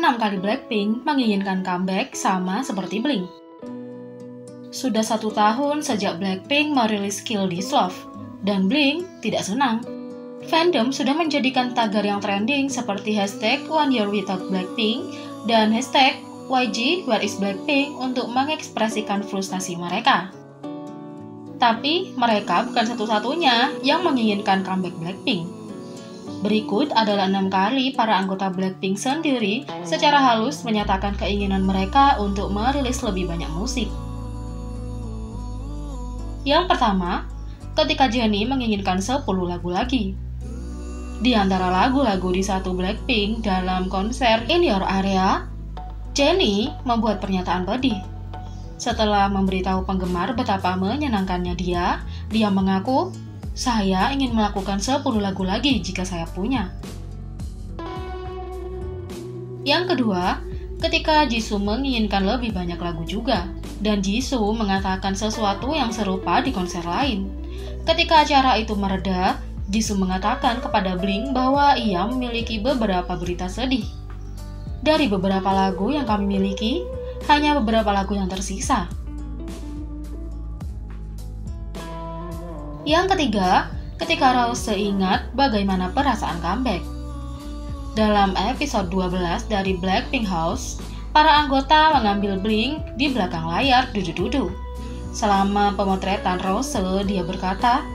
6 kali Blackpink menginginkan comeback sama seperti Blink. Sudah 1 tahun sejak Blackpink merilis Kill This Love, dan Blink tidak senang. Fandom sudah menjadikan tagar yang trending seperti hashtag One Year Without Blackpink dan hashtag YG Where is Blackpink untuk mengekspresikan frustasi mereka. Tapi mereka bukan satu-satunya yang menginginkan comeback Blackpink. Berikut adalah 6 kali para anggota Blackpink sendiri secara halus menyatakan keinginan mereka untuk merilis lebih banyak musik. Yang pertama, ketika Jennie menginginkan 10 lagu lagi. Di antara lagu-lagu di satu Blackpink dalam konser In Your Area, Jennie membuat pernyataan pedih. Setelah memberitahu penggemar betapa menyenangkannya dia mengaku, "Saya ingin melakukan 10 lagu lagi jika saya punya." Yang kedua, ketika Jisoo menginginkan lebih banyak lagu juga, dan Jisoo mengatakan sesuatu yang serupa di konser lain. Ketika acara itu mereda, Jisoo mengatakan kepada Blink bahwa ia memiliki beberapa berita sedih. Dari beberapa lagu yang kami miliki, hanya beberapa lagu yang tersisa. Yang ketiga, ketika Rose ingat bagaimana perasaan comeback. Dalam episode 12 dari Blackpink House, para anggota mengambil Blink di belakang layar dudu-dudu. Selama pemotretan Rose, dia berkata,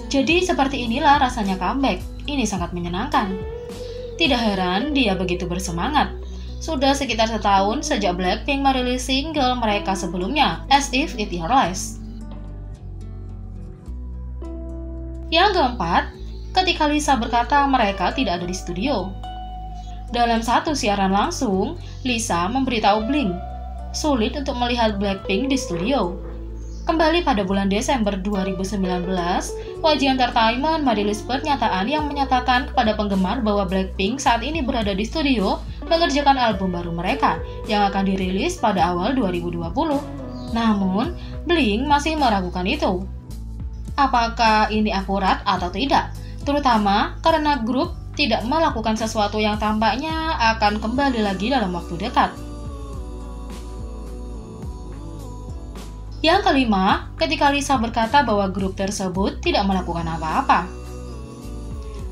"Jadi seperti inilah rasanya comeback, ini sangat menyenangkan." Tidak heran dia begitu bersemangat. Sudah sekitar setahun sejak Blackpink merilis single mereka sebelumnya, As If It Your Last. Yang keempat, ketika Lisa berkata mereka tidak ada di studio. Dalam satu siaran langsung, Lisa memberitahu Blink, sulit untuk melihat Blackpink di studio. Kembali pada bulan Desember 2019, YG Entertainment merilis pernyataan yang menyatakan kepada penggemar bahwa Blackpink saat ini berada di studio mengerjakan album baru mereka yang akan dirilis pada awal 2020. Namun, Blink masih meragukan itu. Apakah ini akurat atau tidak? Terutama karena grup tidak melakukan sesuatu yang tampaknya akan kembali lagi dalam waktu dekat. Yang kelima, ketika Lisa berkata bahwa grup tersebut tidak melakukan apa-apa.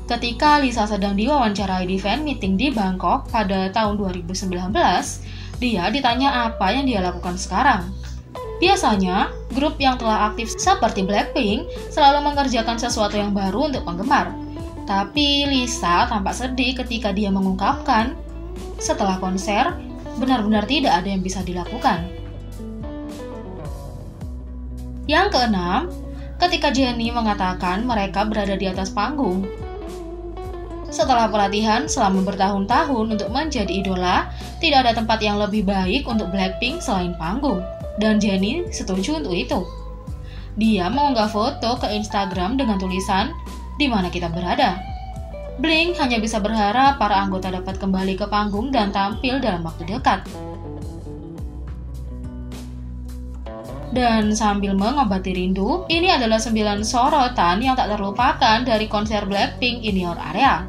Ketika Lisa sedang diwawancarai di fan meeting di Bangkok pada tahun 2019, dia ditanya apa yang dia lakukan sekarang. Biasanya, grup yang telah aktif seperti Blackpink selalu mengerjakan sesuatu yang baru untuk penggemar. Tapi Lisa tampak sedih ketika dia mengungkapkan, setelah konser, benar-benar tidak ada yang bisa dilakukan. Yang keenam, ketika Jennie mengatakan mereka berada di atas panggung. Setelah pelatihan selama bertahun-tahun untuk menjadi idola, tidak ada tempat yang lebih baik untuk Blackpink selain panggung. Dan Jennie setuju untuk itu. Dia mengunggah foto ke Instagram dengan tulisan, "Di mana kita berada?" Blink hanya bisa berharap para anggota dapat kembali ke panggung dan tampil dalam waktu dekat. Dan sambil mengobati rindu, ini adalah 9 sorotan yang tak terlupakan dari konser Blackpink In Your Area.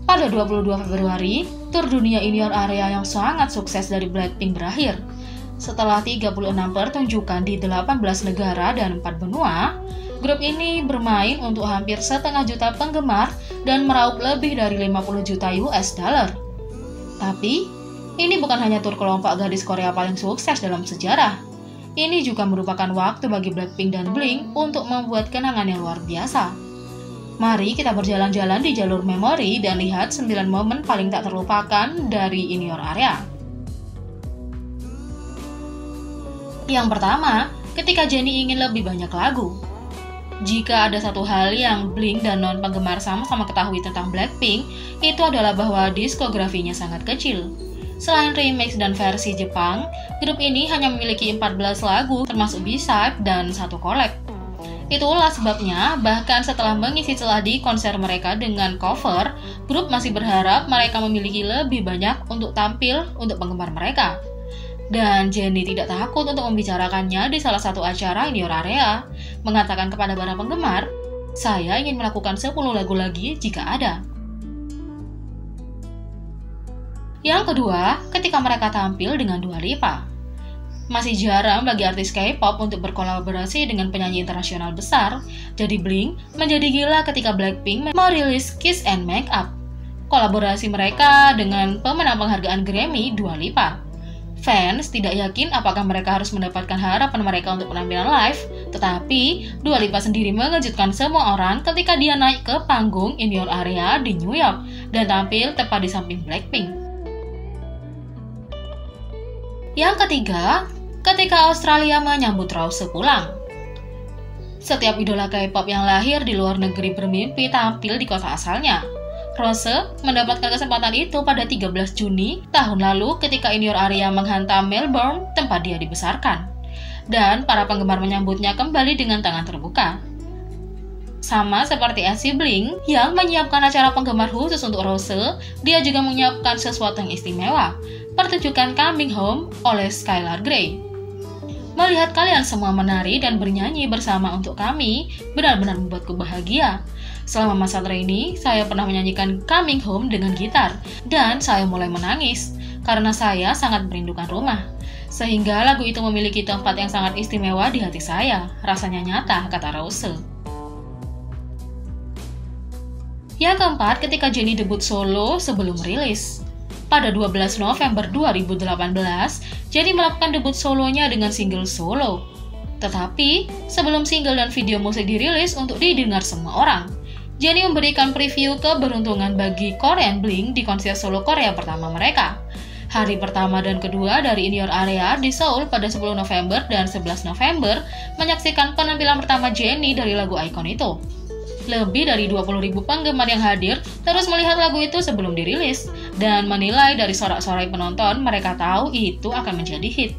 Pada 22 Februari, tur dunia In Your Area yang sangat sukses dari Blackpink berakhir. Setelah 36 pertunjukan di 18 negara dan 4 benua, grup ini bermain untuk hampir 1,5 juta penggemar dan meraup lebih dari 50 juta US dollar. Tapi, ini bukan hanya tur kelompok gadis Korea paling sukses dalam sejarah. Ini juga merupakan waktu bagi Blackpink dan Blink untuk membuat kenangan yang luar biasa. Mari kita berjalan-jalan di jalur memori dan lihat 9 momen paling tak terlupakan dari In Your Area. Yang pertama, ketika Jennie ingin lebih banyak lagu. Jika ada satu hal yang Blink dan non-penggemar sama-sama ketahui tentang Blackpink, itu adalah bahwa diskografinya sangat kecil. Selain remix dan versi Jepang, grup ini hanya memiliki 14 lagu termasuk B-side dan 1 collab. Itulah sebabnya, bahkan setelah mengisi celah di konser mereka dengan cover, grup masih berharap mereka memiliki lebih banyak untuk tampil untuk penggemar mereka. Dan Jennie tidak takut untuk membicarakannya di salah satu acara In Your Area, mengatakan kepada para penggemar, "Saya ingin melakukan 10 lagu lagi jika ada." Yang kedua, ketika mereka tampil dengan Dua Lipa. Masih jarang bagi artis K-pop untuk berkolaborasi dengan penyanyi internasional besar, jadi Blink menjadi gila ketika Blackpink merilis Kiss and Make Up. Kolaborasi mereka dengan pemenang penghargaan Grammy, Dua Lipa. Fans tidak yakin apakah mereka harus mendapatkan harapan mereka untuk penampilan live, tetapi Dua Lipa sendiri mengejutkan semua orang ketika dia naik ke panggung In Your Area di New York dan tampil tepat di samping Blackpink. Yang ketiga, ketika Australia menyambut Rose pulang. Setiap idola K-pop yang lahir di luar negeri bermimpi tampil di kota asalnya. Rose mendapatkan kesempatan itu pada 13 Juni tahun lalu ketika In Your Area menghantam Melbourne, tempat dia dibesarkan. Dan para penggemar menyambutnya kembali dengan tangan terbuka. Sama seperti SC Blink yang menyiapkan acara penggemar khusus untuk Rose, dia juga menyiapkan sesuatu yang istimewa, pertunjukan Coming Home oleh Skylar Grey. Melihat kalian semua menari dan bernyanyi bersama untuk kami benar-benar membuatku bahagia. Selama masa trainee, saya pernah menyanyikan Coming Home dengan gitar, dan saya mulai menangis karena saya sangat merindukan rumah. Sehingga lagu itu memiliki tempat yang sangat istimewa di hati saya, rasanya nyata, kata Rose. Yang keempat, ketika Jennie debut solo sebelum rilis. Pada 12 November 2018, Jennie melakukan debut solonya dengan single Solo. Tetapi, sebelum single dan video musik dirilis untuk didengar semua orang, Jennie memberikan preview keberuntungan bagi Korean Blink di konser solo Korea pertama mereka. Hari pertama dan kedua dari In Your Area di Seoul pada 10 November dan 11 November menyaksikan penampilan pertama Jennie dari lagu ikon itu. Lebih dari 20.000 penggemar yang hadir terus melihat lagu itu sebelum dirilis, dan menilai dari sorak-sorai penonton mereka tahu itu akan menjadi hit.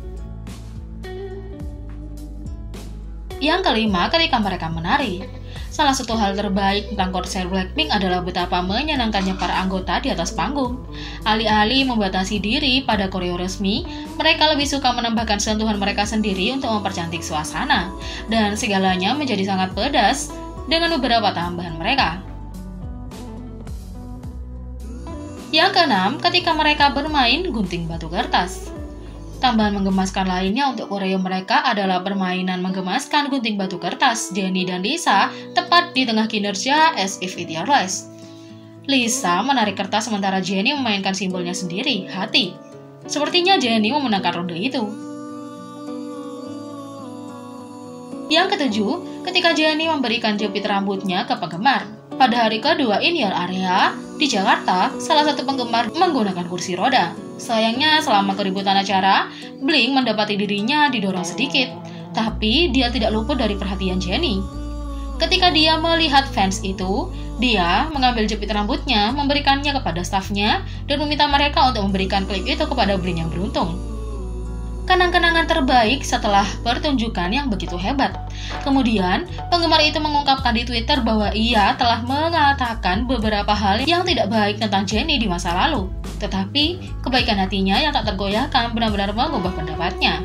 Yang kelima, ketika mereka menari. Salah satu hal terbaik tentang konser Blackpink adalah betapa menyenangkannya para anggota di atas panggung. Alih-alih membatasi diri pada koreo resmi, mereka lebih suka menambahkan sentuhan mereka sendiri untuk mempercantik suasana, dan segalanya menjadi sangat pedas dengan beberapa tambahan mereka. Yang keenam, ketika mereka bermain gunting batu kertas. Tambahan menggemaskan lainnya untuk koreo mereka adalah permainan menggemaskan gunting batu kertas Jennie dan Lisa tepat di tengah kinerja As If It Your Last. Lisa menarik kertas sementara Jennie memainkan simbolnya sendiri, hati. Sepertinya Jennie memenangkan ronde itu. Yang ketujuh, ketika Jennie memberikan jepit rambutnya ke penggemar. Pada hari kedua In Your Area, di Jakarta, salah satu penggemar menggunakan kursi roda. Sayangnya, selama keributan acara, Blink mendapati dirinya didorong sedikit, tapi dia tidak luput dari perhatian Jennie. Ketika dia melihat fans itu, dia mengambil jepit rambutnya, memberikannya kepada stafnya, dan meminta mereka untuk memberikan klip itu kepada Blink yang beruntung. Kenang-kenangan terbaik setelah pertunjukan yang begitu hebat. Kemudian, penggemar itu mengungkapkan di Twitter bahwa ia telah mengatakan beberapa hal yang tidak baik tentang Jennie di masa lalu. Tetapi, kebaikan hatinya yang tak tergoyahkan benar-benar mengubah pendapatnya.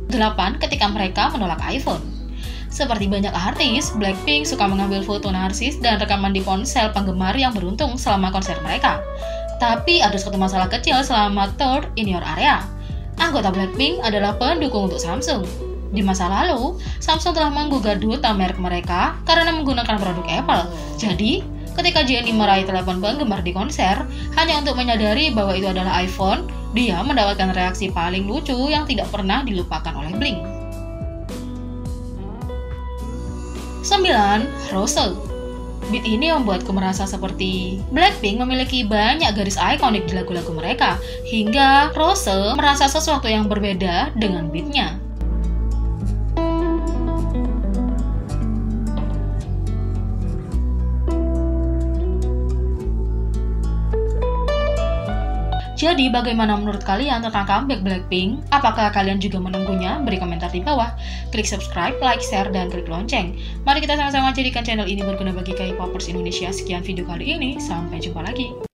8. Ketika mereka menolak iPhone. Seperti banyak artis, Blackpink suka mengambil foto narsis dan rekaman di ponsel penggemar yang beruntung selama konser mereka. Tapi ada satu masalah kecil selama tour In Your Area. Anggota Blackpink adalah pendukung untuk Samsung. Di masa lalu, Samsung telah menggugat duta merek mereka karena menggunakan produk Apple. Jadi, ketika Jennie meraih telepon penggemar di konser, hanya untuk menyadari bahwa itu adalah iPhone, dia mendapatkan reaksi paling lucu yang tidak pernah dilupakan oleh Blink. 9. Rose. Beat ini membuatku merasa seperti Blackpink memiliki banyak garis ikonik di lagu-lagu mereka, hingga Rose merasa sesuatu yang berbeda dengan beatnya. Jadi, bagaimana menurut kalian tentang comeback Blackpink? Apakah kalian juga menunggunya? Beri komentar di bawah. Klik subscribe, like, share, dan klik lonceng. Mari kita sama-sama jadikan channel ini berguna bagi K-popers Indonesia. Sekian video kali ini, sampai jumpa lagi.